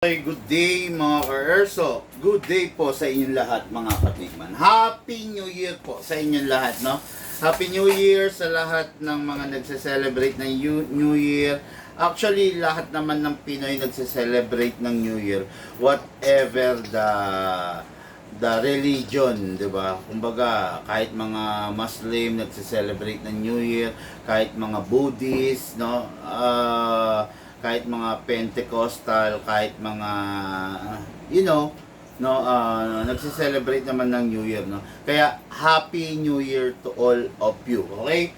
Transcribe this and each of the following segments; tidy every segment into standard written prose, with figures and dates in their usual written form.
Okay, good day mga ka-Erso. Good day po sa inyong lahat mga katigman. Happy New Year po sa inyong lahat, no? Happy New Year sa lahat ng mga nagse-celebrate ng New Year. Actually, lahat naman ng Pinoy nagse-celebrate ng New Year. Whatever the religion, di ba? Kumbaga, kahit mga Muslim nagse-celebrate ng New Year, kahit mga Buddhist, no? Kahit mga Pentecostal, kahit mga nagse-celebrate naman ng New Year, no. Kaya Happy New Year to all of you. Okay?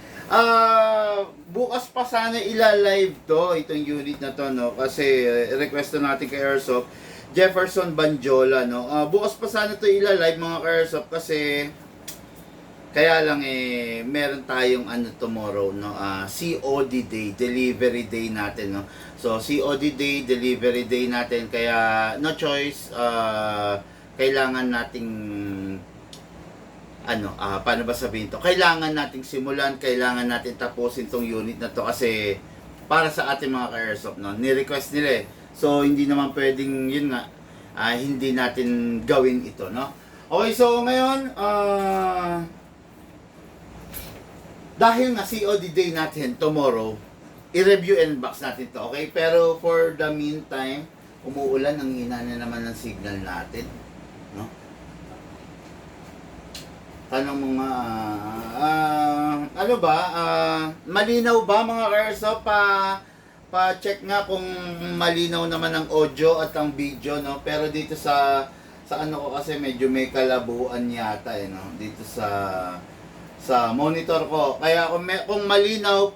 Bukas pa sana ila-live itong unit na to, no, kasi request natin kay Airsoft Jefferson Banjola, no. Bukas pa sana to ila-live mga ka-Airsoft kasi kaya lang meron tayong tomorrow, no, COD day, delivery day natin, no. So COD day, delivery day natin, kaya no choice, kailangan nating paano ba sabihin to? Kailangan nating simulan, kailangan natin tapusin tong unit na to kasi para sa ating mga ka-Airsoft, no. Ni-request nila So hindi naman pwedeng yun nga, hindi natin gawin ito, no. Okay, so ngayon dahil nga COD day natin tomorrow, i-review and box natin to, okay? Pero for the meantime, umuulan, ang hina na naman ng signal natin, no? Tanong mga, malinaw ba mga ka-Airsoft? Pa-check nga kung malinaw naman ang audio at ang video, no? Pero dito sa ko kasi medyo may kalabuan yata, no? Dito sa monitor ko. Kaya kung malinaw,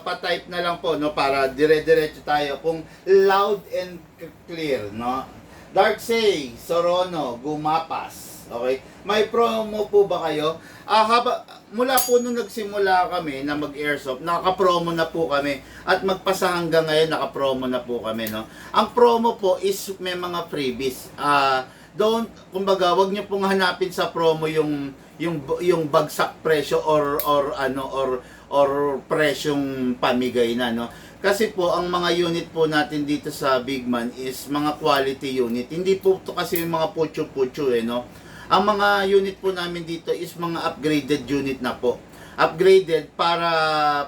pa-type na lang po, no, para dire-diretso tayo. Kung loud and clear, no. Darksay, Sorono, Gumapas. Okay? May promo po ba kayo? Mula po nung nagsimula kami na mag-airsoft, naka-promo na po kami. At magpasa hanggang ngayon, naka-promo na po kami, no. Ang promo po is may mga freebies. Kumbaga, wag niyo pong hanapin sa promo yung bagsak presyo or presyong pamigay na, no. Kasi po ang mga unit po natin dito sa Bigman is mga quality unit. Hindi po to kasi yung mga putyo-putyo, no. Ang mga unit po namin dito is mga upgraded unit na po. Upgraded para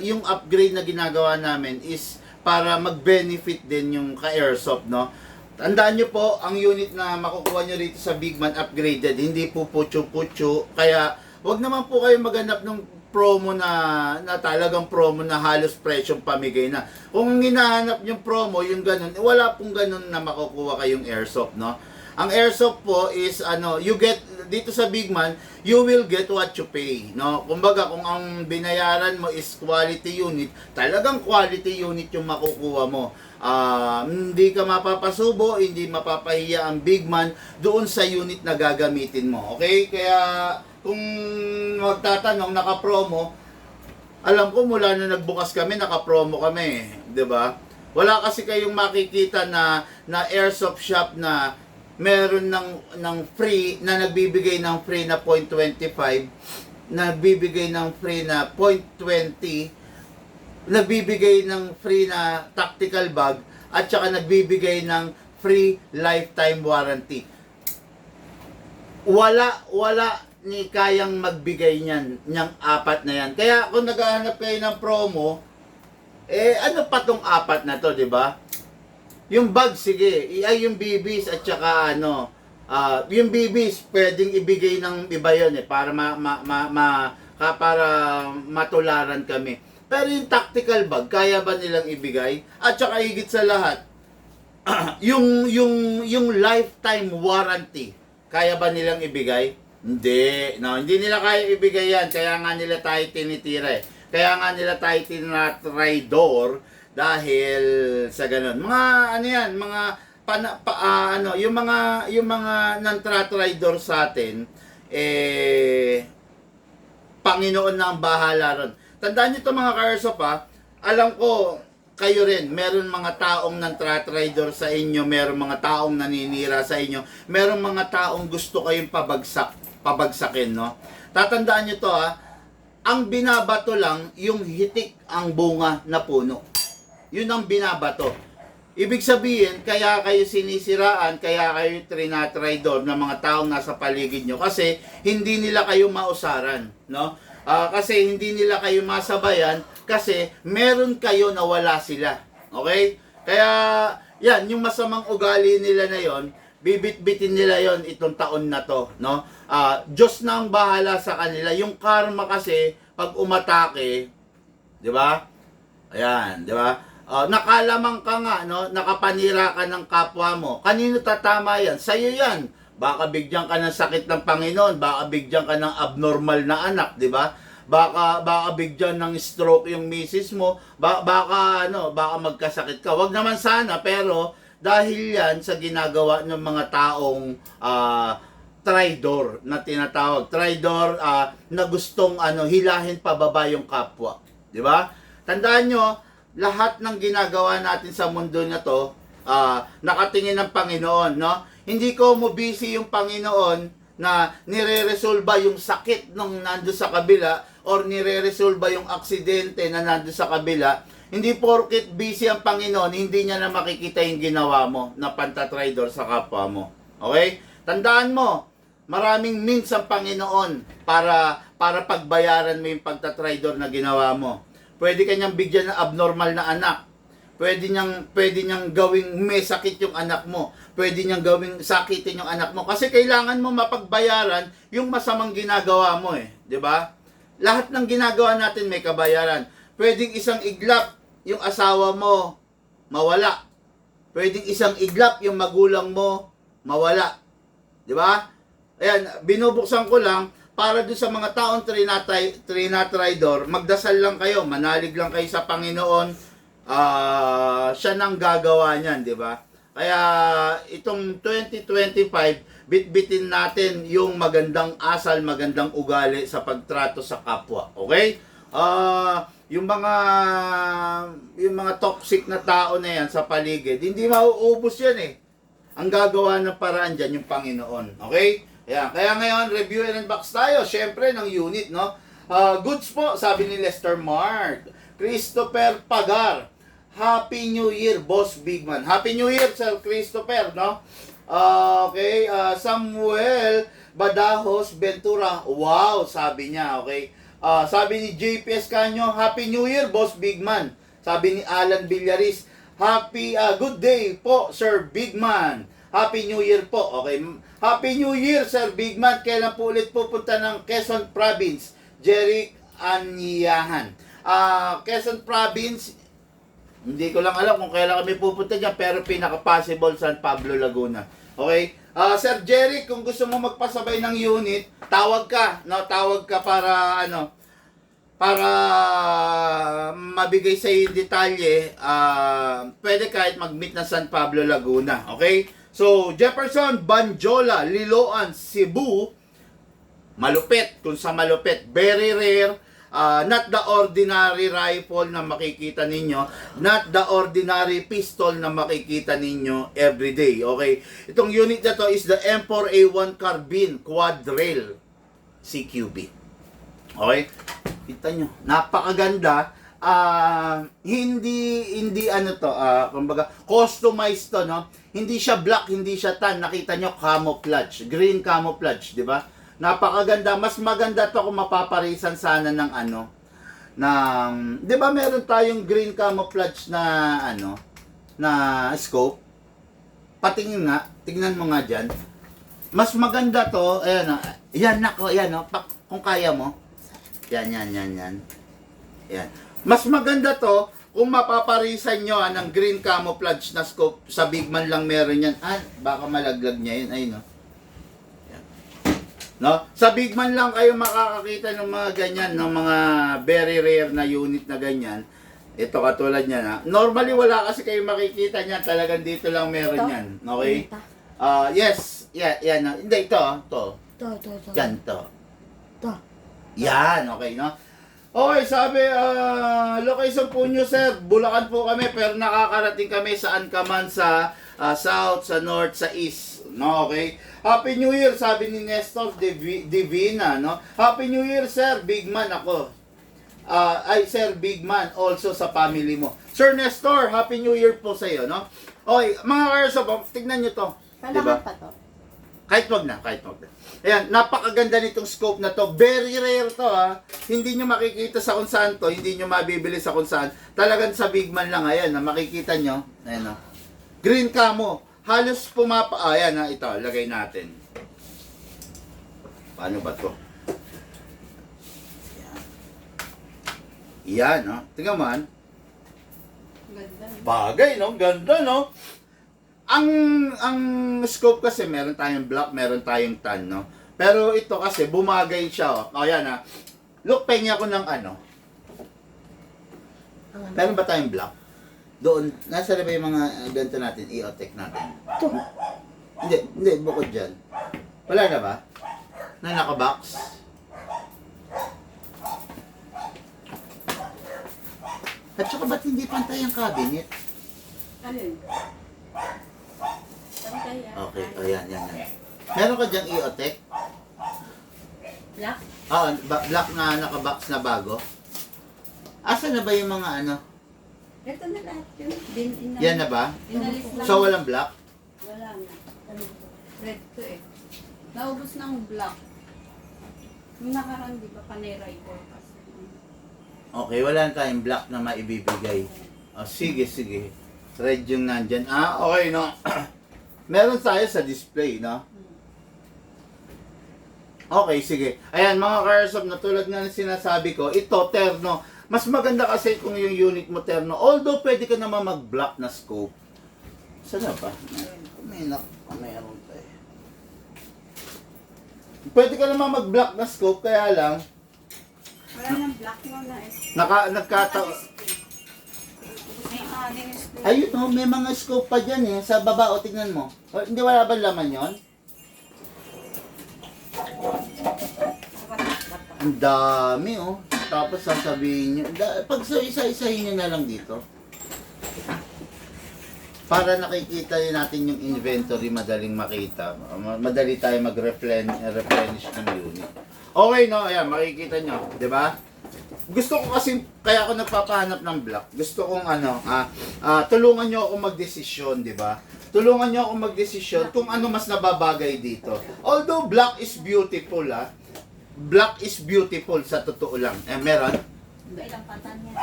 yung upgrade na ginagawa namin is para mag-benefit din yung ka-Airsoft, no. Tandaan nyo po, ang unit na makukuha nyo rito sa Bigman upgraded, hindi po putyo-putyo. Kaya, wag naman po kayo maghanap ng promo na talagang promo na halos presyong pamigay na. Kung hinahanap yung promo, yung ganun, wala pong ganun na makukuha kayong airsoft, no? Ang airsoft po is, you get, dito sa Bigman, you will get what you pay, no? Kumbaga, kung ang binayaran mo is quality unit, talagang quality unit yung makukuha mo. Hindi ka mapapasubo, hindi mapapahiya ang Bigman doon sa unit na gagamitin mo. Okay? Kaya kung magtatanong, naka-promo, alam ko mula na nagbukas kami, naka-promo kami, 'di ba? Wala kasi kayong makikita na airsoft shop na meron ng free, na nagbibigay ng free na 0.25, nagbibigay ng free na 0.20, nagbibigay ng free na tactical bag, at saka nagbibigay ng free lifetime warranty. Wala ni kayang magbigay niyang apat na yan. Kaya kung naghahanap kayo ng promo, ano pa tong apat na to, di ba? Yung bag, sige, yung BBs at saka yung BBs pwedeng ibigay ng iba yun para para matularan kami. Pero yung tactical bag, kaya ba nilang ibigay? At saka higit sa lahat, yung lifetime warranty, kaya ba nilang ibigay? Hindi. No, hindi nila kaya ibigay yan. Kaya nga nila tayo tinitira. Kaya nga nila tayo tinatraidor dahil sa ganun. Mga yung mga non-traidor sa atin, Panginoon na ang bahala ron. Tandaan nyo ito mga ka-Airsoft, alam ko, kayo rin, meron mga taong nang-traidor sa inyo, meron mga taong naninira sa inyo, meron mga taong gusto kayong pabagsakin, no? Tatandaan nyo to, ang binabato lang, yung hitik ang bunga na puno. Yun ang binabato. Ibig sabihin, kaya kayo sinisiraan, kaya kayo trinatraidor ng mga taong nasa paligid nyo kasi hindi nila kayo mausaran, no? Kasi hindi nila kayo masabayan kasi meron kayo na wala sila. Okay? Kaya, yan, yung masamang ugali nila na yon, bibit-bitin nila yon itong taon na to, no? Diyos na ang bahala sa kanila. Yung karma kasi, pag umatake, di ba? Ayan, di ba? Nakalamang ka nga, no? Nakapanira ka ng kapwa mo. Kanino tatama yan? Sa'yo yan. Baka bigyan ka ng sakit ng Panginoon, baka bigyan ka ng abnormal na anak, di ba? Baka bigyan ng stroke yung misis mo, baka magkasakit ka. Wag naman sana, pero dahil yan sa ginagawa ng mga taong traidor na tinatawag. Traidor na gustong hilahin pababa yung kapwa, di ba? Tandaan nyo, lahat ng ginagawa natin sa mundo na to, nakatingin ng Panginoon, no? Hindi ko mo busy yung Panginoon na nire-resolba yung sakit nung nando sa kabila or nire-resolba yung aksidente na nando sa kabila. Hindi porket busy ang Panginoon, hindi niya na makikita yung ginawa mo na pantatraidor sa kapwa mo. Okay? Tandaan mo, maraming means ang Panginoon para pagbayaran mo yung pagtatraidor na ginawa mo. Pwede kanyang bigyan ng abnormal na anak. Pwede niyang gawing may sakit yung anak mo. Pwede niyang gawing sakitin yung anak mo. Kasi kailangan mo mapagbayaran yung masamang ginagawa mo eh. 'Di ba? Lahat ng ginagawa natin may kabayaran. Pwedeng isang iglap yung asawa mo, mawala. Pwedeng isang iglap yung magulang mo, mawala. 'Di ba? Ayan, binubuksan ko lang para doon sa mga taong trinatraidor, magdasal lang kayo, manalig lang kayo sa Panginoon, siya nang gagawa niyan, di ba? Kaya itong 2025, bitbitin natin yung magandang asal, magandang ugali sa pagtrato sa kapwa, okay? Yung mga toxic na tao na yan sa paligid, hindi mauubos yan eh. Ang gagawa ng paraan dyan yung Panginoon, okay? Yeah, kaya ngayon, review and unbox tayo, syempre, ng unit, no? Goods po, sabi ni Lester Mark. Christopher Pagar. Happy New Year, Boss Bigman. Happy New Year, Sir Christopher, no? Okay, Samuel Badajos Ventura. Wow, sabi niya, okay? Sabi ni JPS Canyo, Happy New Year, Boss Bigman. Sabi ni Alan Villaris, good day po, Sir Bigman. Happy New Year po, okay? Happy New Year, Sir Bigman. Kailan po ulit pupunta ng Quezon Province? Jeric Anyahan. Quezon Province, hindi ko lang alam kung kailan kami pupunta dyan, pero pinaka-possible San Pablo, Laguna. Okay? Sir Jeric, kung gusto mo magpasabay ng unit, tawag ka, no? Tawag ka para mabigay sa iyo yung detalye. Pwede kahit mag-meet na San Pablo, Laguna. Okay? So, Jefferson, Banjola, Liloan, Cebu, malupit, kung sa malupit, very rare, not the ordinary rifle na makikita ninyo, not the ordinary pistol na makikita ninyo everyday, okay? Itong unit na to is the M4A1 Carbine Quad Rail CQB. Okay? Kita nyo, napakaganda. Hindi kumbaga customized to, no? Hindi siya black, hindi siya tan. Nakita nyo, camouflage, green camouflage, di ba? Napakaganda. Mas maganda to kung mapaparisan sana ng di ba meron tayong green camouflage na na scope? Patingin nga, tingnan mo nga diyan. Mas maganda to, ayan, yan nako, ayan, kung kaya mo. Yan. Yan. Mas maganda to kung mapaparisan nyo ng green camouflage na scope. Sa Bigman lang meron yan. Baka malaglag niya yun. Ay, no? Yan. No? Sa Bigman lang kayo makakakita ng mga ganyan, ng mga very rare na unit na ganyan. Ito katulad niya na. Normally wala kasi kayo makikita niyan. Talagang dito lang meron yan. Okay? Yes. Yan. Hindi, ito. Yan, to. Yan, okay, no? Okay, sabi, location po nyo, sir. Bulacan po kami, pero nakakarating kami saan ka man sa south, sa north, sa east. No, okay? Happy New Year, sabi ni Nestor Divina, no? Happy New Year, sir. Big man ako. Sir, big man, also sa family mo. Sir Nestor, Happy New Year po sa iyo, no? Okay, mga ka-airsoft, tignan nyo to. Kailangan Diba? pa to. Kahit wag na, kahit wag na. Ayan, napakaganda nitong scope na to. Very rare to ha. Hindi nyo makikita sa kung saan to, hindi nyo mabibili sa kung saan. Talagang sa Bigman lang, ayan, na makikita nyo. Ayan o. Green camo. Halos ayan ha, ito, lagay natin. Paano ba to? Yan, no? Tingnan mo, Ganda. bagay, no? Ganda, no? Ang scope kasi, meron tayong black, meron tayong tan, no? Pero ito kasi, bumagay siya, oh. O, yan, ha? Look, pengi ako ng ano. Meron ba tayong black? Doon, nasa na ba yung mga ganito natin, EOTech natin? Ito. Hindi, bukod dyan. Wala na ba? Na nakabox? At saka ba't hindi pantay ang cabinet? Alin? Pantay yan. Okay, o yan. Meron ka dyang EOTech? Black? Oo, black na nakabox na bago. Asa na ba yung mga ano? Ito na lahat yun. Yan na ba? Inalis lang. So walang black? Wala na. Red to eh. Naubos na ang black. Yung nakaraan, di ba, paneray ko kasi. Okay, wala na tayong black na maibibigay. O, sige. Red yung nandyan. Okay, no? Meron tayo sa display, no? Okay, sige. Ayan, mga ka-airsoft, na tulad nga ng sinasabi ko, ito, terno. Mas maganda kasi kung yung unit mo terno. Although, pwede ka naman mag-black na scope. Saan na ba? Meron tayo. Pwede ka naman mag-black na scope, kaya lang, Wala nang black mo na eh. May aning display. Ayun, oh, may mga scope pa dyan eh. Sa baba, o, tignan mo. O, hindi wala ba laman yon? Ang dami, oh. Tapos sasabihin nyo, pag isa-isahin nyo na lang dito. Para nakikita natin yung inventory, madaling makita. Madali tayo mag-replenish ng unit. Okay, no? Ayan, makikita nyo. Di ba? Gusto ko kasi, kaya ako nagpapahanap ng block. Gusto kong tulungan nyo ako magdesisyon, di ba? Tulungan nyo ako magdesisyon kung ano mas nababagay dito. Although black is beautiful, Black is beautiful sa totoo lang. Meron? Ilang patan yan.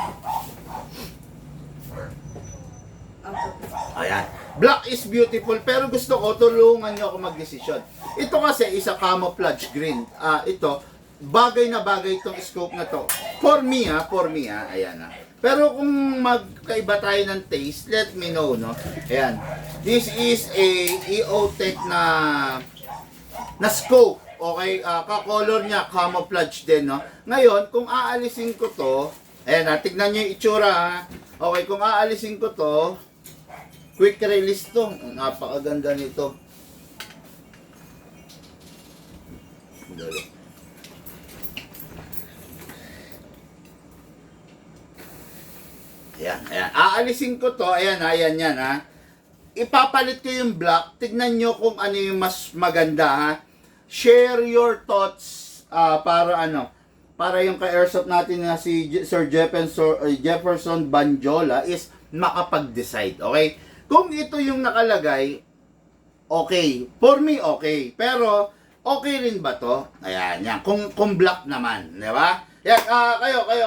Ayan. Black is beautiful, pero gusto ko tulungan nyo ako magdesisyon. Ito kasi isa camouflage green. Ito, bagay na bagay itong scope na to. For me, ayan Pero kung magkaiba tayo ng taste, let me know, no? Ayan. This is a EOTech na scope. Okay, ka-color niya, camouflage din, no? Ngayon, kung aalisin ko to, ayan, tignan nyo yung itsura, ha? Okay, kung aalisin ko to, quick release to. Napakaganda nito. Ayan. Aalisin ko to, ayan, yan, ha? Ipapalit ko yung black, tignan nyo kung ano yung mas maganda, ha? Share your thoughts para yung ka-airsoft natin na si Sir Jefferson Banjola is makapag-decide, okay? Kung ito yung nakalagay, okay. For me, okay. Pero, okay rin ba to? Ayan, yan. Kung black naman, di ba? Yan,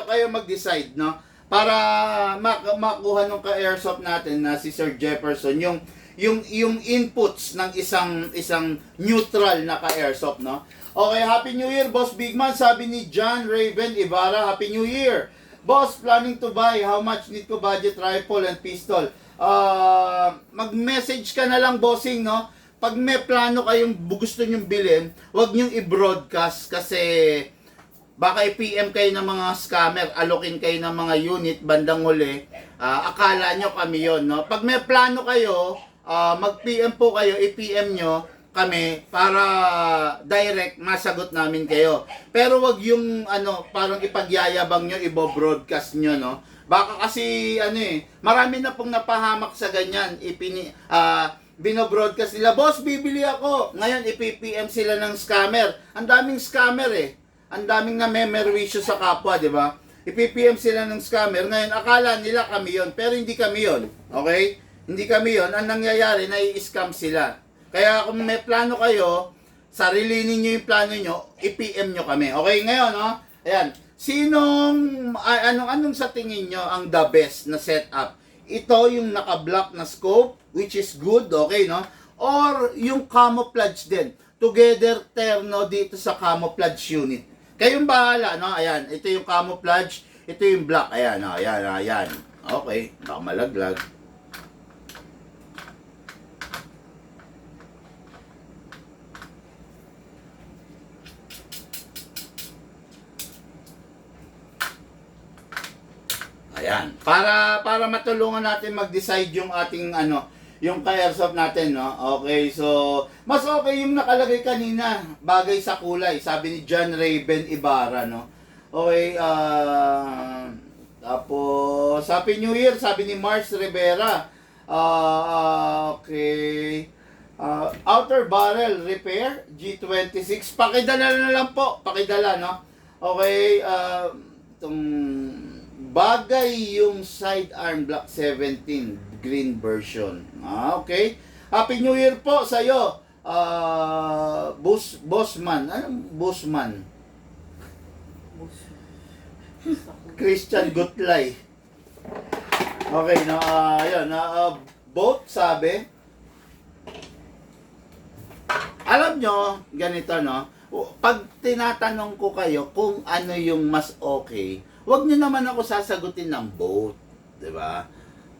kayo mag-decide, no? Para makuha ng ka-airsoft natin na si Sir Jefferson, yung inputs ng isang neutral na ka-airsoft, no? Okay, Happy New Year, Boss Bigman. Sabi ni John Raven Ibarra, Happy New Year. Boss, planning to buy. How much need to budget rifle and pistol? Mag-message ka na lang, bossing, no? Pag may plano kayong gusto nyong bilhin, huwag nyong i-broadcast kasi baka i-PM kayo ng mga scammer, alokin kayo ng mga unit, bandang huli, akala nyo kami yon, no? Pag may plano kayo, mag-PM po kayo, i-PM nyo kami para direct masagot namin kayo. Pero wag yung parang ipagyayabang nyo, ibo-broadcast nyo, no? Baka kasi marami na pong napahamak sa ganyan. Bino-broadcast nila, boss, bibili ako. Ngayon ipi-PM sila ng scammer. Ang daming scammer Ang daming na memerwisyo sa kapwa, di ba? Ipi-PM sila ng scammer. Ngayon akala nila kami yon, pero hindi kami yon. Okay? Hindi kami yon. Ang nangyayari, nai-scam sila. Kaya kung may plano kayo, sarilinin nyo yung plano nyo, i-PM nyo kami. Okay, ngayon, no? Ayan. Anong sa tingin nyo ang the best na setup? Ito yung naka-block na scope, which is good, okay, no? Or yung camouflage din. Together terno dito sa camouflage unit. Kayong bahala, no? Ayan, ito yung camouflage, ito yung black. Ayan, no? Ayan. Okay, baka malaglag. Ayan. Para matulungan natin mag-decide yung ating yung ka-airsoft natin, no? Okay, so mas okay yung nakalagay kanina, bagay sa kulay, sabi ni John Raven Ibarra, no? Okay, tapos Happy New Year, sabi ni Mars Rivera. Okay. Outer barrel repair G26. Pakidala na lang po, pakidala, no? Okay, itong bagay yung sidearm Block 17 green version. Okay. Happy New Year po sa iyo. Bossman. Anong Bossman? Christian Gutlay. Okay, no, ayun, both sabi. Alam nyo, ganito, no? Pag tinatanong ko kayo kung ano yung mas okay, wag niyo naman ako sasagutin ng both, 'di ba?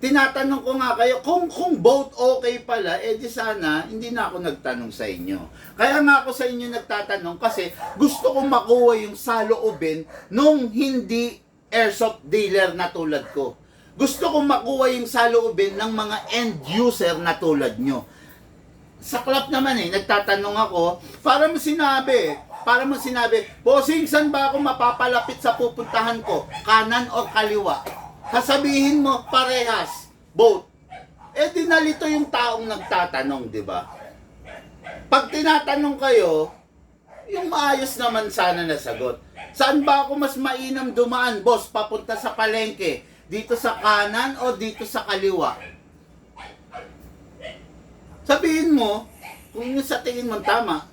Tinatanong ko nga kayo kung both okay pala, di sana hindi na ako nagtanong sa inyo. Kaya nga ako sa inyo nagtatanong kasi gusto kong makuha yung saloobin nung hindi airsoft dealer na tulad ko. Gusto kong makuha yung saloobin ng mga end user na tulad nyo. Sa club naman nagtatanong ako para mo sinabi, bossing, saan ba ako mapapalapit sa pupuntahan ko? Kanan o kaliwa? Sasabihin mo, parehas, both. Di nalito yung taong nagtatanong, di ba? Pag tinatanong kayo, yung maayos naman sana nasagot. Saan ba ako mas mainam dumaan, boss, papunta sa palengke? Dito sa kanan o dito sa kaliwa? Sabihin mo, kung yung sa tingin mo tama,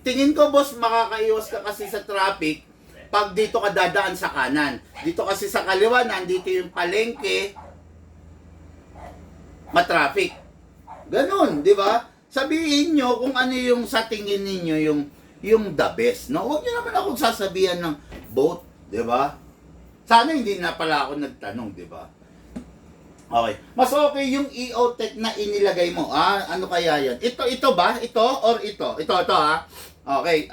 tingin ko, boss, makakaiwas ka kasi sa traffic pag dito ka dadaan sa kanan. Dito kasi sa kaliwa, nandito yung palengke, matraffic. Ganon, di ba? Sabihin nyo kung ano yung sa tingin ninyo yung the best, no? Huwag nyo naman akong sasabihan ng both, di ba? Sana hindi na pala ako nagtanong, di ba? Okay. Mas okay yung EOTech na inilagay mo. Ano kaya yan? Ito ba? Ito or ito? Ito ha. Okay.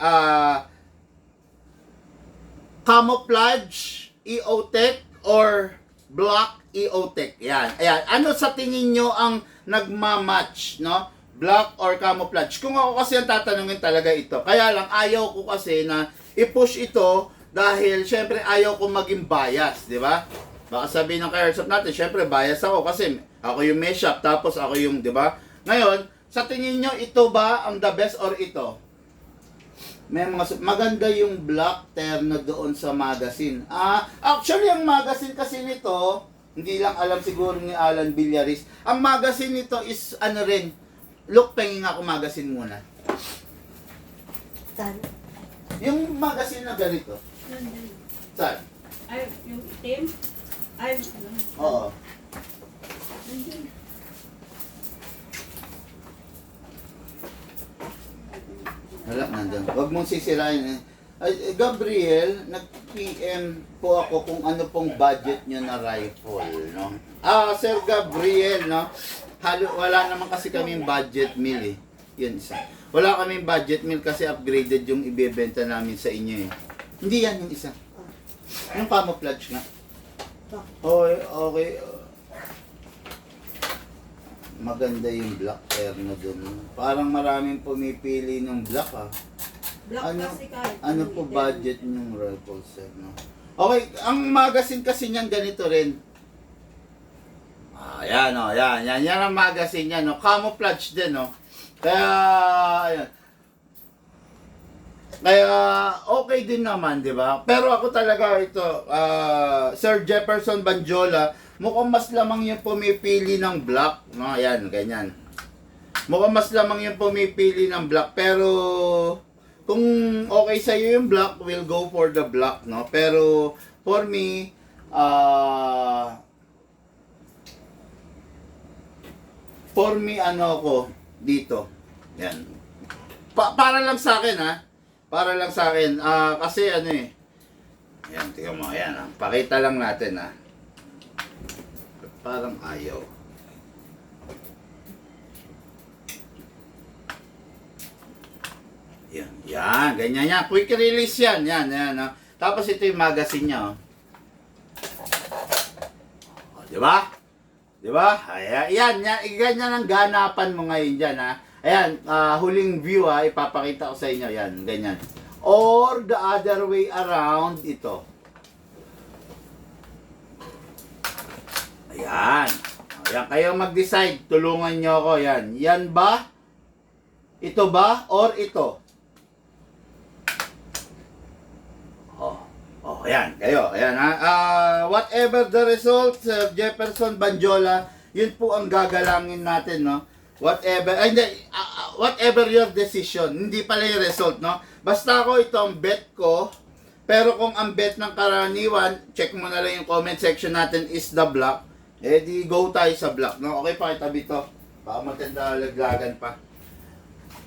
Camouflage EOTech or black EOTech. Yan. Ayan. Ano sa tingin nyo ang nagmamatch, no? Black or camouflage? Kung ako kasi ang tatanungin talaga ito. Kaya lang ayaw ko kasi na i-push ito dahil syempre ayaw ko maging bias, di ba? Baka sabihin ng ka-airsoft natin, syempre bias ako kasi ako yung may shop, tapos ako yung, di ba? Ngayon, sa tingin nyo, ito ba ang the best or ito? May maganda yung black terno doon sa magazine. Actually, ang magazine kasi nito, hindi lang alam siguro ni Alan Villaris. Ang magazine nito is ano rin, look, penging ako magazine muna. Saan? Yung magazine na ganito. Saan? Ay, yung itim? Ay, Oo. Wala, nandun. Huwag mong sisirain. Gabriel, nag-PM po ako kung ano pong budget nyo na rifle, no? Sir Gabriel, no? Wala naman kasi kaming budget meal, Yun isa. Wala kaming budget meal kasi upgraded yung ibebenta namin sa inyo, Hindi yan yung isa. Yung camouflage nga. Okay. Maganda yung black terno dun. Parang maraming pumipili ng black, black kasi kahit. Ano po budget ng rifle sir, no? Okay, ang magazine kasi niyan ganito rin. Yan ang magazine niya, no? Camouflage din, no? Kaya, ayan. Kaya, okay din naman, di ba? Pero ako talaga ito, Sir Jefferson Banjola, mukhang mas lamang yung pumipili ng black. No, ayan, ganyan. Mukhang mas lamang yung pumipili ng black. Pero, kung okay sa'yo yung black, we'll go for the black, no? Pero, for me, ano ko, dito. Yan. Para lang sa akin, ha? Para lang sa akin. Kasi, ano eh. Yan, tingnan mo. Ayan, ha? Pakita lang natin, ha? Parang ayaw. Yan, ganyan yan. Quick release yan. Yan, ha? Tapos ito yung magazine niya, oh. Di ba? Di ba? Ayan, ganyan ang ganapan mo ngayon dyan, ha? Ayan, huling view, ha? Ipapakita ko sa inyo. Yan, ganyan. Or the other way around, ito. Ayan. Ayan, kayo mag-decide. Tulungan nyo ako. Yan. Yan ba? Ito ba? Or ito? Ayan. Kayo. Ayan, ha? Whatever the result, Jefferson Banjola, yun po ang gagalangin natin, no? Whatever, whatever your decision. Hindi pala yung result, no? Basta ako itong bet ko. Pero kung ang bet ng karaniwan, check mo na lang yung comment section natin is the black. Eh di go tayo sa black, no? Okay, pakitabi to. Baka maganda laglagan pa.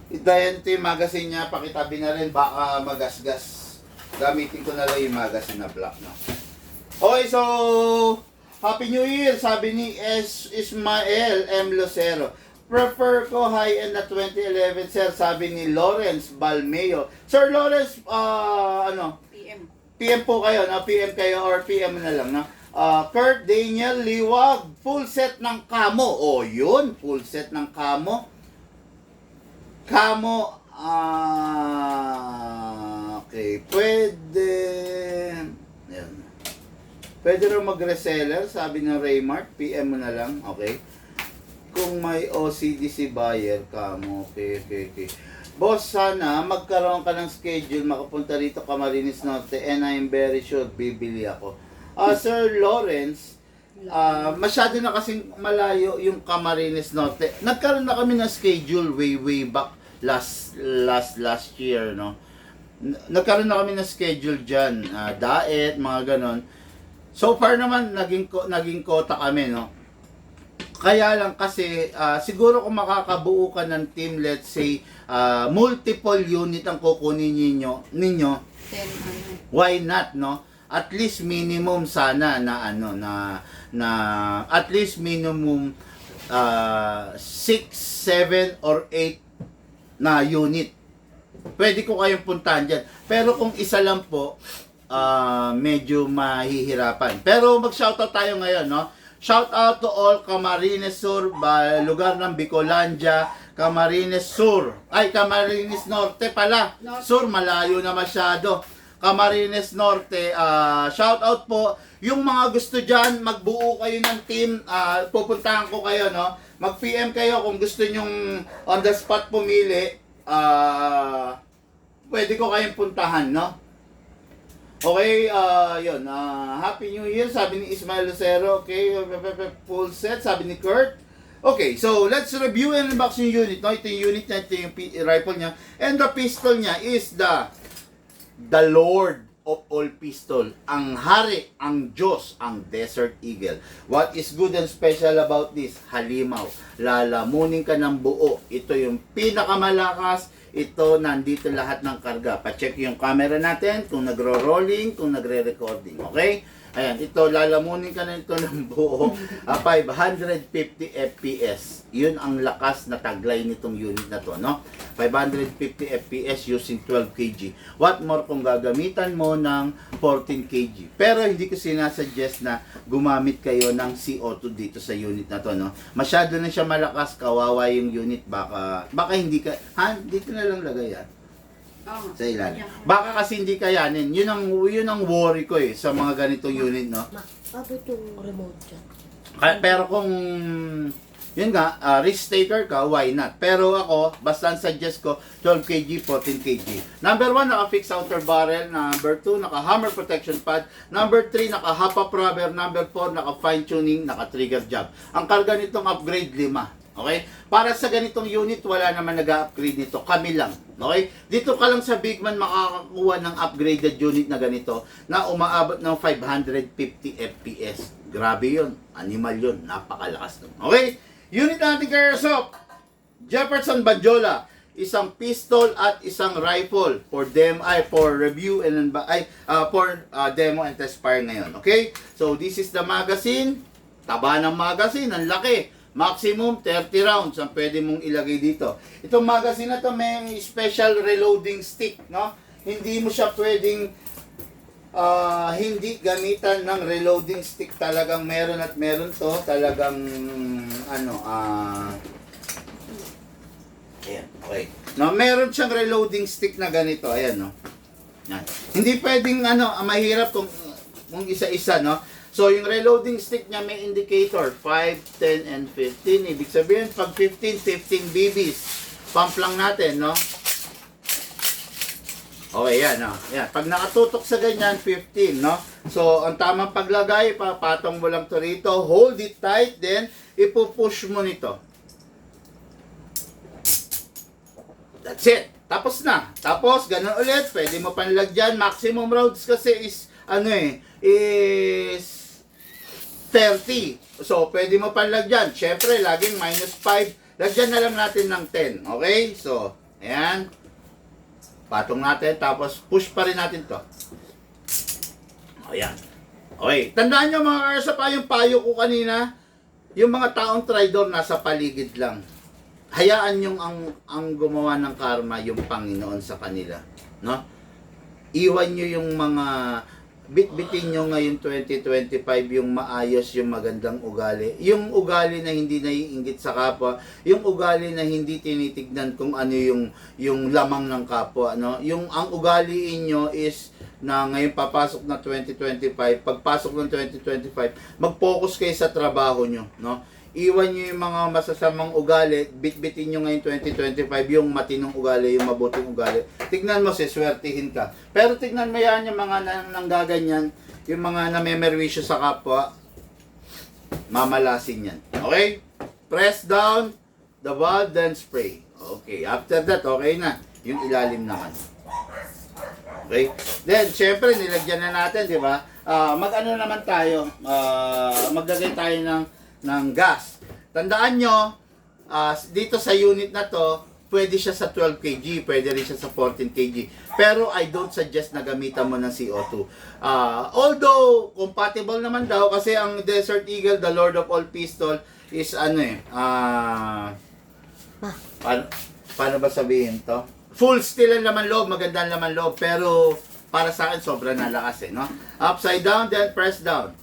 Ito yung magazine niya, pakitabi na rin, baka magasgas. Gamitin ko na lang yung magazine na black, no? Okay, so Happy New Year, sabi ni Ismael M. Lucero. Prefer ko high-end na 2011, sir, sabi ni Lawrence Balmeo. Sir Lawrence, PM po kayo, no? PM kayo or PM na lang, no? Kurt Daniel Liwag, full set ng kamo. Oh, yun, full set ng kamo. Kamo, okay, pwede. Yan. Pwede rin mag-reseller, sabi ng Raymart, PM mo na lang, okay? Kung may OCD si buyer, kamo, okay. Boss, sana magkaroon ka ng schedule, makapunta rito Camarines Norte, and I'm very sure bibili ako. Sir Lawrence, masyado na kasing malayo yung Camarines Norte. Nagkaroon na kami ng schedule way back last year, no? Nagkaroon na kami ng schedule dyan, diet, mga ganon. So far naman, naging kota kami, no? Kaya lang kasi, siguro kung makakabuo ka ng team, let's say, multiple unit ang kukunin ninyo, why not, no? At least minimum sana na na at least minimum 6, 7 or 8 na unit. Pwede ko kayong puntahan dyan. Pero kung isa lang po, medyo mahihirapan. Pero mag-shoutout tayo ngayon, no? Shout out to all Camarines Sur, lugar ng Bicolandia, Camarines Sur. Ay, Camarines Norte pala. Sur, malayo na masyado. Camarines Norte, shout out po. Yung mga gusto dyan, magbuo kayo ng team, pupuntahan ko kayo, no? Mag-PM kayo kung gusto nyong on the spot pumili, pwede ko kayong puntahan, no? Okay, yun. Happy New Year, sabi ni Ismael Lucero. Okay, full set, sabi ni Kurt. Okay, so let's review and unbox yung unit. No? Ito yung unit niya, ito yung rifle niya. And the pistol niya is the Lord of all pistol. Ang hari, ang Diyos, ang Desert Eagle. What is good and special about this? Halimaw. Lalamunin ka ng buo. Ito yung pinakamalakas. Ito, nandito lahat ng karga. Pa-check yung camera natin kung nagro-rolling, kung nagre-recording. Okay? Ayan, ito, lalamunin ka na ito ng buo. 550 FPS. Yun ang lakas na taglay nitong unit na to, no? 550 FPS using 12 kg. What more kung gagamitan mo ng 14 kg. Pero hindi ko sinasuggest na gumamit kayo ng CO2 dito sa unit na to, no? Masyado na siya malakas, kawawa yung unit. Baka hindi ka, dito na lang lagay, sa ilalim. Baka kasi hindi kayanin. Yun ang worry ko sa mga ganitong unit, no? Abot yung remote dyan. Pero kung Yun nga, risk taker ka, why not? Pero ako, basta ang suggest ko, 12 kg, 14 kg. Number 1, naka-fixed outer barrel. Number 2, naka-hammer protection pad. Number 3, naka-hop-up rubber. Number 4, naka-fine tuning, naka-trigger job. Ang karga nitong upgrade, 5. Okay? Para sa ganitong unit, wala naman nag-upgrade nito. Kami lang. Okay? Dito ka lang sa Bigman makakakuha ng upgraded unit na ganito na umaabot ng 550 FPS. Grabe yun. Animal yun. Napakalakas nun. Okay? Unit natin kay Airsoft. Jefferson Banjola. Isang pistol at isang rifle for review and for demo and test fire ngayon. Okay? So, this is the magazine. Taba ng magazine. Ang laki. Maximum 30 rounds ang pwede mong ilagay dito. Itong magazine na to may special reloading stick, no? Hindi mo siya pwedeng hindi gamitan ng reloading stick. Talagang meron at meron to. Talagang ayan, okay. No, meron siyang reloading stick na ganito. Ayan, no. Yan. Hindi pwedeng mahirap kung isa-isa, no. So, yung reloading stick niya may indicator, 5, 10, and 15. Ibig sabihin, pag 15 BBs. Pump lang natin, no? Okay, yan, no? Yan. Pag nakatutok sa ganyan, 15, no? So, ang tamang paglagay, papatong mo lang to rito. Hold it tight, then, ipupush mo nito. That's it. Tapos na. Tapos, ganun ulit. Pwede mo panlagyan. Maximum rounds kasi is, is 30. So, pwede mo panlagyan. Siyempre, laging -5. Lagyan na lang natin ng 10. Okay? So, ayan. Patong natin. Tapos, push pa rin natin to. Ayan. Okay. Tandaan nyo mga karsa pa yung payo ko kanina. Yung mga taong traidor nasa paligid lang. Hayaan yung ang gumawa ng karma yung Panginoon sa kanila. No? Iwan nyo yung mga bitbitin nyo ngayon 2025 yung maayos, yung magandang ugali. Yung ugali na hindi naiinggit sa kapwa, yung ugali na hindi tinitignan kung ano yung lamang ng kapwa, no? Yung ang ugali inyo is na ngayon papasok na 2025, pagpasok ng 2025, mag-focus kayo sa trabaho nyo, no? Iwan nyo yung mga masasamang ugali, bitbitin nyo ngayon 2025 yung matinong ugali, yung mabuting ugali. Tignan mo, siswertihin ka. Pero tignan mo yan, yung mga nanggaganyan, yung mga namemerwisyo sa kapwa, mamalasin yan. Okay? Press down the valve, then spray. Okay, after that, okay na. Yung ilalim naman. Okay? Then, syempre, nilagyan na natin, di ba? Mag-ano naman tayo, maglagay tayo ng gas. Tandaan nyo, dito sa unit na to, pwede siya sa 12 kg, pwede rin siya sa 14 kg. Pero I don't suggest na gamitan mo ng CO2. Although, compatible naman daw kasi ang Desert Eagle, the Lord of all Pistol, is paano ba sabihin to? Full steel ang laman loob, maganda ang laman loob, pero para sa akin, sobrang nalakas no? Upside down, then press down.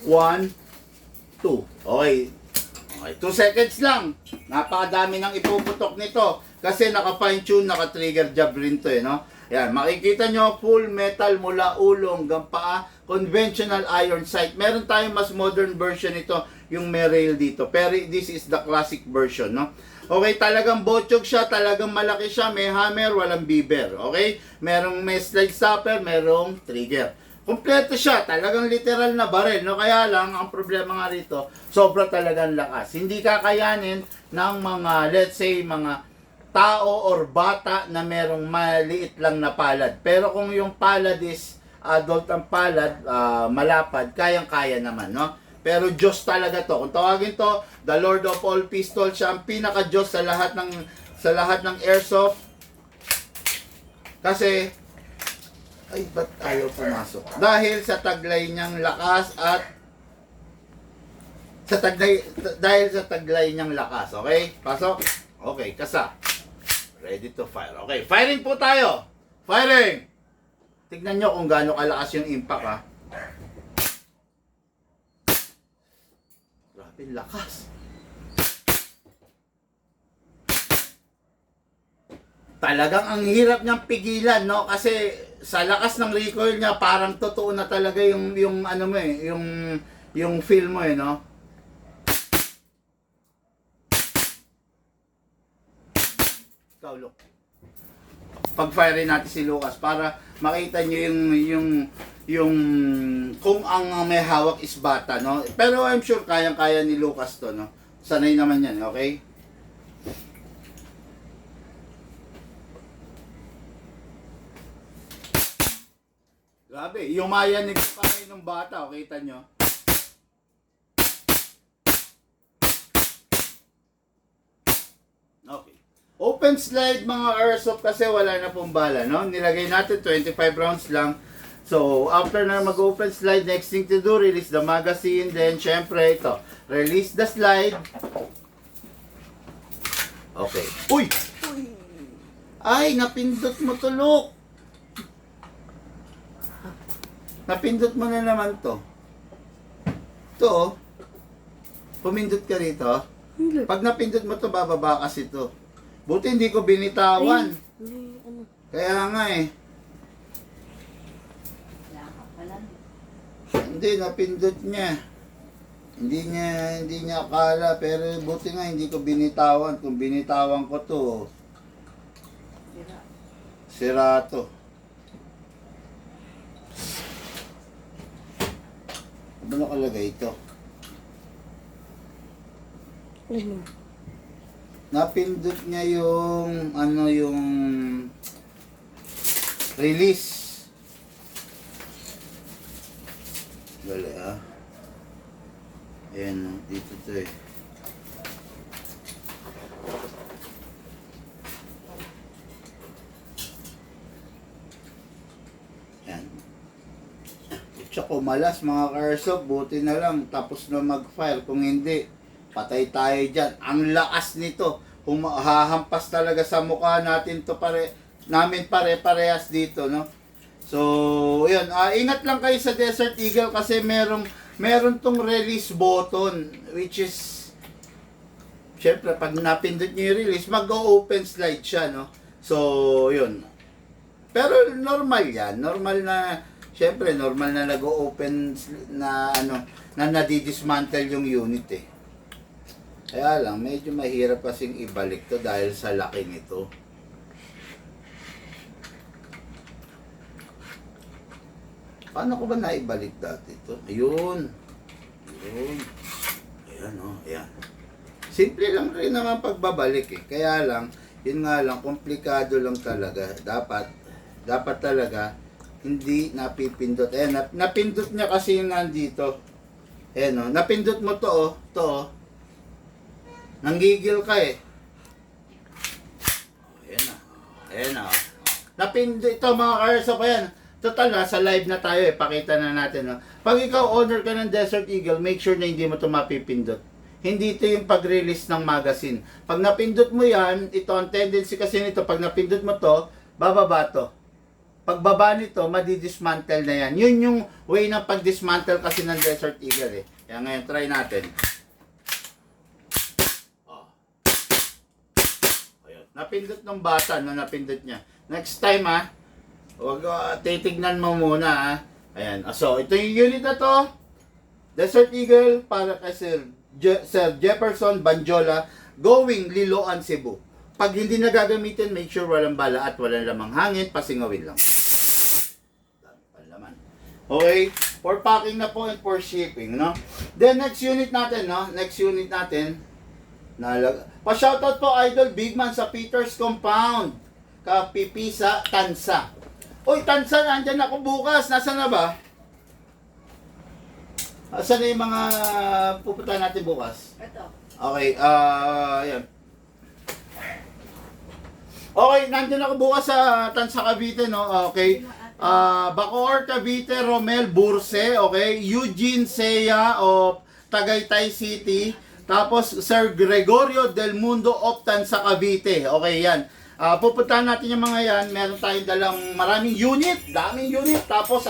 1, 2. Okay. 2 seconds lang. Napakadami nang ipuputok nito. Kasi naka-fine tune, naka-trigger job rin to no? Yan, makikita nyo, full metal mula ulo hanggang paa. Conventional iron sight. Meron tayong mas modern version nito, yung may rail dito. Pero this is the classic version, no? Okay, talagang botchog siya, talagang malaki siya, may hammer, walang beaver. Okay? May slide stopper, merong trigger. Kompleto siya, talagang literal na baril, no? Kaya lang, ang problema nga rito, sobra talagang lakas. Hindi kakayanin ng mga, let's say, mga tao or bata na merong maliit lang na palad. Pero kung yung palad is adult ang palad, malapad, kayang-kaya naman, no? Pero Diyos talaga to. Kung tawagin to, the Lord of all Pistol, siya ang pinaka-Diyos sa lahat ng airsoft. Kasi, ay, ba't ayaw pumasok? Dahil sa taglay niyang lakas at dahil sa taglay niyang lakas, okay? Pasok? Okay, kasa. Ready to fire. Okay, firing po tayo. Firing! Tignan nyo kung gaano kalakas yung impact, ha? Grabe, lakas. Talagang ang hirap niyang pigilan, no? Kasi sa lakas ng recoil niya, parang totoo na talaga yung ano mo yung feel mo no? Ikaw, look. Pag-fire natin si Lucas para makita nyo yung kung ang may hawak is bata, no? Pero I'm sure kayang-kaya ni Lucas to, no? Sanay naman yan, okay? Grabe, yung mayanig pa rin ng bata, o kita nyo? Okay. Open slide mga airsoft kasi wala na pong bala, no? Nilagay natin 25 rounds lang. So, after na mag-open slide, next thing to do, release the magazine. Then, syempre, ito. Release the slide. Okay. Uy! Ay, napindot mo to, look. Napindot mo na naman to. Ito, oh. Pumindot ka rito. Pag napindot mo to, bababa kasi to. Buti hindi ko binitawan. Kaya nga eh. Hindi, napindot niya. Hindi niya akala, pero buti nga hindi ko binitawan. Kung binitawan ko to, sira to. Ano nakalagay ito? Napindot niya yung yung release. Dali ayan, dito to eh. Ayan. Tsaka malas mga ka-airsoft, buti na lang tapos na mag-fire. Kung hindi, patay tayo dyan. Ang lakas nito. Hahampas talaga sa mukha natin to namin pare-parehas dito, no? So, yun. Ingat lang kayo sa Desert Eagle kasi meron tong release button which is syempre pag napindot nyo yung release, mag-open slide siya, no? So, yun. Pero normal yan. Normal na syempre, normal na nag-open na na nadidismantle yung unit eh. Kaya lang, medyo mahirap kasing ibalik to dahil sa laki nito. Paano ko ba naibalik dati ito? Ayun. Ayun. Ayan o, ayan. Simple lang rin naman pagbabalik eh. Kaya lang, yun nga lang, komplikado lang talaga. Dapat talaga, hindi napipindot. Ayan, napindot niya kasi yung nandito. Ayan o, napindot mo to o, to o. Nanggigil ka eh. Ayan na. Ayan na. Napindot ito mga ka-airsoft. Ayan. Total na, sa live na tayo eh. Pakita na natin. No? Pag ikaw owner ka ng Desert Eagle, make sure na hindi mo ito mapipindot. Hindi ito yung pag-release ng magazine. Pag napindot mo yan, ito ang tendency kasi nito. Pag napindot mo to, bababa to. Pag baba nito, madidismantle na yan. Yun yung way ng pag-dismantle kasi ng Desert Eagle eh. Kaya ngayon, try natin. Napindot ng bata, napindot niya. Next time huwag titignan mo muna Ayan. So, ito yung unit na to. Desert Eagle para kay Sir Jefferson Banjola going Liloan, Cebu. Pag hindi na gagamitin, make sure walang bala at walang lamang hangin, pasingawin lang. Okay? For packing na po and for shipping, no? Then, next unit natin, no? Next unit natin, pa-shoutout po Idol Bigman sa Peters Compound. Kapipisa Tansa. Uy, Tansa, nandyan ako bukas. Nasaan na ba? Saan na yung mga pupunta natin bukas? Ito. Okay, yan. Okay, nandyan ako bukas sa Tansa Cavite, no? Okay. Bacoor, Cavite, Romel, Burse, okay? Eugene Seya of Tagaytay City. Tapos, Sir Gregorio Del Mundo of Tansa Cavite. Okay, yan. Pupuntahan natin yung mga yan. Meron tayong dalang maraming unit. Daming unit. Tapos,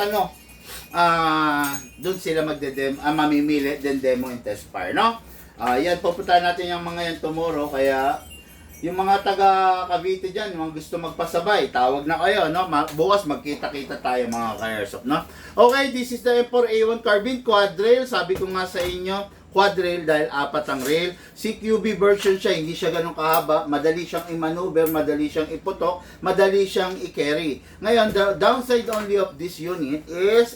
doon sila mamimili, then demo and test fire, no? Yan, pupuntahan natin yung mga yan tomorrow. Kaya, yung mga taga Cavite dyan, yung mga gusto magpasabay, tawag na kayo, no? Bukas magkita-kita tayo mga ka-airsoft, no? Okay, this is the M4A1 Carbine Quad Rail. Sabi ko nga sa inyo, quad rail dahil 4 ang rail. CQB version siya, hindi siya ganun kahaba, madali siyang i-maneuver, madali siyang iputok, madali siyang i-carry. Ngayon, the downside only of this unit is,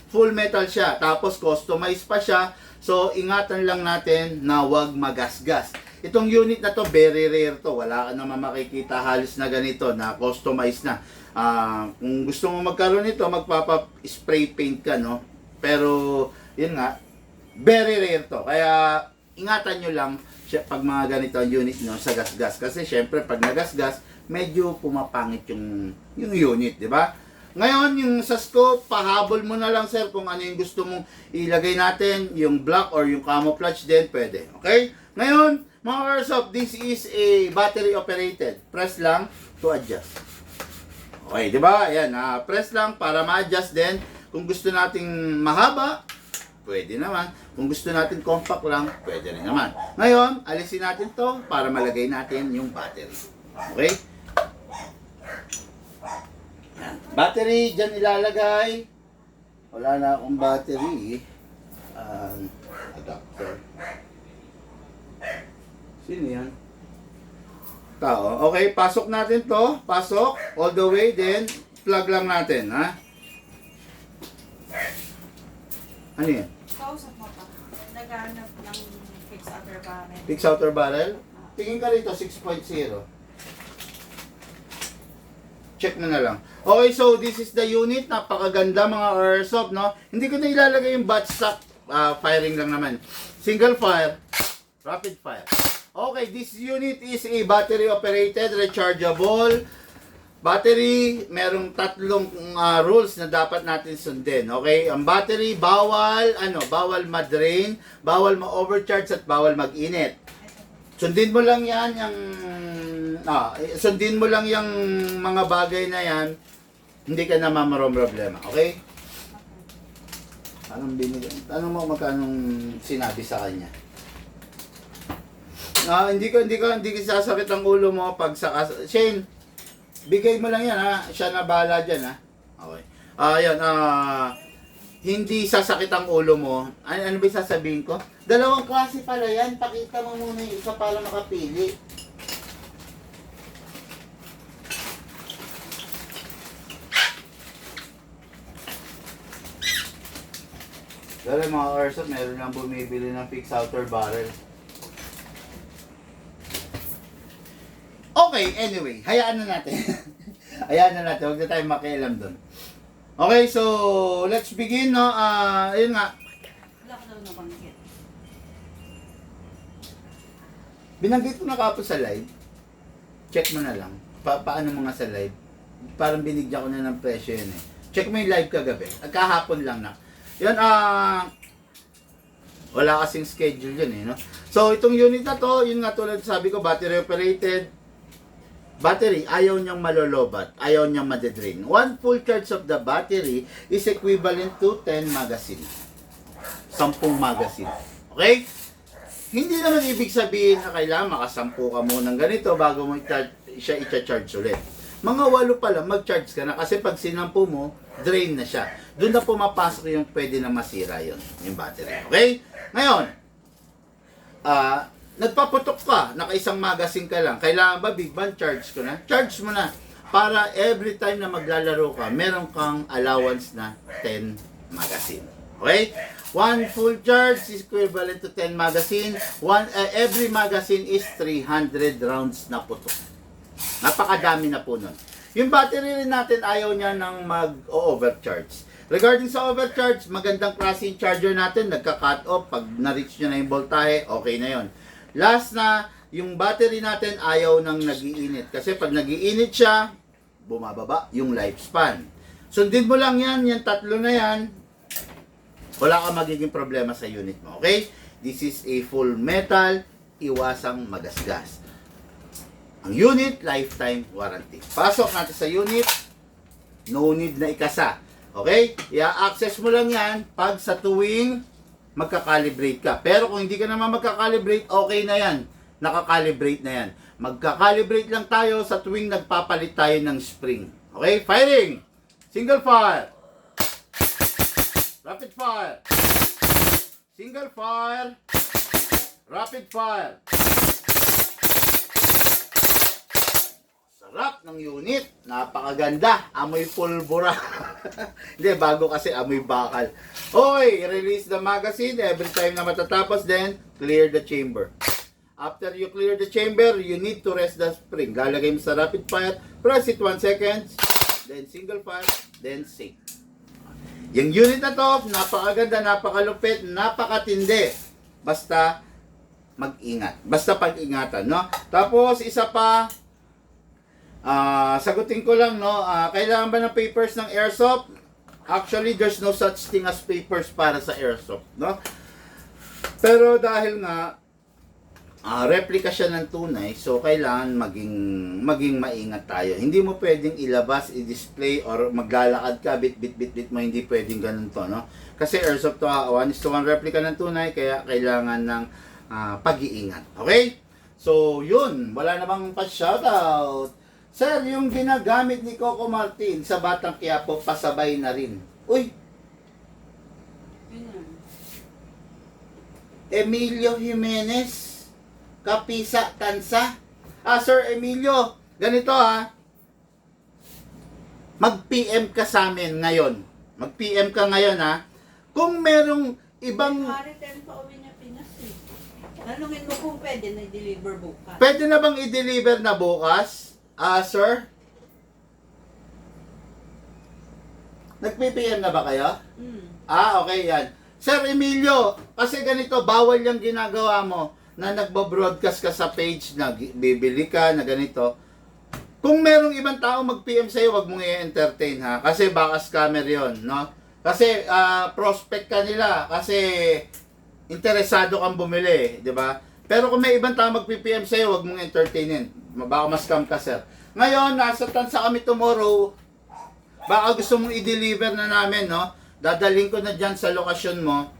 full metal siya, tapos customized pa siya, so ingatan lang natin na wag magasgas. Itong unit na to, very rare to, wala ka naman makikita halos na ganito, na customized na. Kung gusto mo magkaroon nito, magpapa-spray paint ka, no? Pero, yun nga, very rare to. Kaya, ingatan nyo lang pag mga ganito ang unit nyo sa gasgas. Kasi, syempre, pag nagasgas, medyo pumapangit yung unit, di ba? Ngayon, yung sa scope, pahabol mo na lang, sir, kung ano yung gusto mong ilagay natin, yung black or yung camouflage din, pwede. Okay? Ngayon, mga Airsoft, this is a battery operated. Press lang to adjust. Okay, di ba? Ayan, press lang para ma-adjust din. Kung gusto nating mahaba, pwede naman. Kung gusto natin compact lang, pwede rin naman. Ngayon, alisin natin to para malagay natin yung battery. Okay? Ayan. Battery, dyan ilalagay. Wala na akong battery. Adapter. Sino yan? Tao. Okay, pasok natin to. Pasok. All the way. Then, plug lang natin. Ha? Ano yan? Kausap mo pa. Naghahanap ng fixed outer barrel. Fixed outer barrel? Tingin ka rito, 6.0. Check mo na lang. Okay, so this is the unit. Napakaganda mga Airsoft, no? Hindi ko na ilalagay yung batch stock. Firing lang naman. Single fire. Rapid fire. Okay, this unit is a battery operated, rechargeable battery. Merong 3 rules na dapat natin sundin. Okay, ang battery bawal ma-drain, bawal ma-overcharge at bawal mag-init. Sundin mo lang yan sundin mo lang yung mga bagay na yan, hindi ka na mamaroon problema. Okay? Anong binigyan? Tanong mo magkanong sinabi sa kanya. Hindi ko sasakit ang ulo mo pag Shane, bigay mo lang yan, ha. Siya na bahala diyan, ha. Okay. Ayan, hindi sasakit ang ulo mo. Ano ba sasabihin ko? Dalawang klase pala yan. Pakita mo muna yung isa para makapili. Dahil mga Airsoft, meron lang bumibili ng fixed outer barrel. Okay, anyway, hayaan na natin. Hayaan na natin, huwag na tayo makialam doon. Okay, so let's begin, no? Ayun nga. Wala ko daw nabanggit. Binanggit ko na kapos sa live. Check mo na lang. Paano mo nga sa live? Parang binigyan ko na ng presyo yun eh. Check mo yung live kagabi. Kahapon lang na. Yan, wala kasing schedule yun eh, no? So, itong unit na to, yun nga tulad sabi ko, battery operated. Battery, ayaw niyang malolobat, ayaw niyang madedrain. One full charge of the battery is equivalent to 10 magazine. 10 magazine. Okay? Hindi naman ibig sabihin na kailangan makasampu ka muna ng ganito bago mo siya i-charge ulit. Mga 8 pa lang, mag-charge ka na kasi pag sinampu mo, drain na siya. Doon na pumapasok yung pwede na masira yun, yung battery. Okay? Ngayon, nagpaputok ka, naka-isang magazine ka lang. Kailangan ba big band charge ko na? Charge mo na. Para every time na maglalaro ka, meron kang allowance na 10 magazine. Okay? One full charge is equivalent to 10 magazine. Every magazine is 300 rounds na putok. Napakadami na po nun. Yung battery rin natin, ayaw niya ng mag-overcharge. Regarding sa overcharge, magandang klase yung charger natin, nagka-cut off. Pag na-reach nyo na yung voltahe, okay na yon. Last na, yung battery natin ayaw nang nag-iinit. Kasi pag nag-iinit siya, bumababa yung lifespan. Sundin mo lang yan, yung 3 na yan, wala kang magiging problema sa unit mo. Okay? This is a full metal, iwasang magasgas. Ang unit, lifetime warranty. Pasok natin sa unit, no need na ikasa. Okay? I-access mo lang yan pag sa tuwing magka-calibrate ka. Pero kung hindi ka naman magka-calibrate, okay na yan. Naka-calibrate na yan. Magka-calibrate lang tayo sa tuwing nagpapalit tayo ng spring. Okay? Firing! Single fire! Rapid fire! Single fire. Rapid fire. Sarap ng unit. Napakaganda. Amoy pulbura. Hindi, bago kasi amoy bakal. Okay, release the magazine every time na matatapos. Then, clear the chamber. After you clear the chamber, you need to rest the spring. Lalagay mo sa rapid fire. Press it 1 second. Then, single fire. Then, sync. Yung unit na to, napakaganda, napakalupit, napakatindi. Basta, mag-ingat. Basta pag-ingatan, no? Tapos, isa pa, sagutin ko lang, no? Kailangan ba ng papers ng airsoft? Actually, there's no such thing as papers para sa airsoft, no? Pero dahil nga, replica siya ng tunay, so kailangan maging maingat tayo. Hindi mo pwedeng ilabas, i-display, or maglalakad ka, bit mo, hindi pwedeng ganun to, no? Kasi airsoft to, 1:1 replica ng tunay, kaya kailangan ng pag-iingat. Okay? So, yun. Wala namang pa-shoutout. Sir, yung ginagamit ni Coco Martin sa Batang Quiapo, pasabay na rin. Uy! Yun na. Emilio Jimenez, Kapisa Tansa. Sir Emilio, ganito mag-PM ka sa amin ngayon. Mag-PM ka ngayon Kung merong ibang... Hari 10 pa uwi niya Pinas eh. Tanungin mo kung pwede na i-deliver bukas. Pwede na bang i-deliver na bukas? Sir? Nag-PPM na ba kayo? Okay yan. Sir Emilio, kasi ganito, bawal yung ginagawa mo na nagbo-broadcast ka sa page na bibili ka na ganito. Kung merong ibang tao mag-PM sa'yo, wag mong i-entertain kasi baka scammer yon, no? Kasi prospect ka nila, kasi interesado kang bumili, di ba? Pero kung may ibang tao mag-PM sa'yo, wag mong entertainin. Baka ma-scam ka, sir. Ngayon, nasa Tansa kami tomorrow, baka gusto mong i-deliver na namin, no? Dadalhin ko na dyan sa lokasyon mo.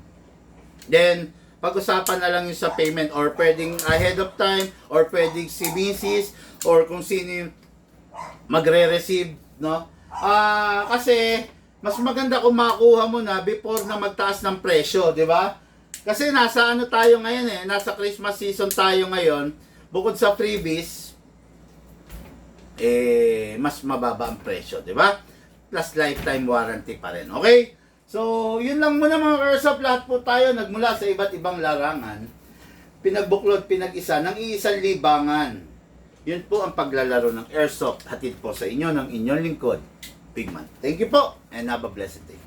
Then, pag-usapan na lang yung sa payment, or pwedeng ahead of time, or pwedeng si Mrs. or kung sino yung magre-receive, no? Kasi mas maganda kung makuha mo na before na magtaas ng presyo, di ba? Kasi nasa ano tayo ngayon nasa Christmas season tayo ngayon. Bukod sa freebies, mas mababa ang presyo, di ba? Plus lifetime warranty pa rin, okay? So, yun lang muna mga airsoft. Lahat po tayo nagmula sa iba't ibang larangan. Pinagbuklod, pinag-isa ng iisang libangan. Yun po ang paglalaro ng airsoft. Hatid po sa inyo ng inyong lingkod, Pigman. Thank you po and have a blessed day.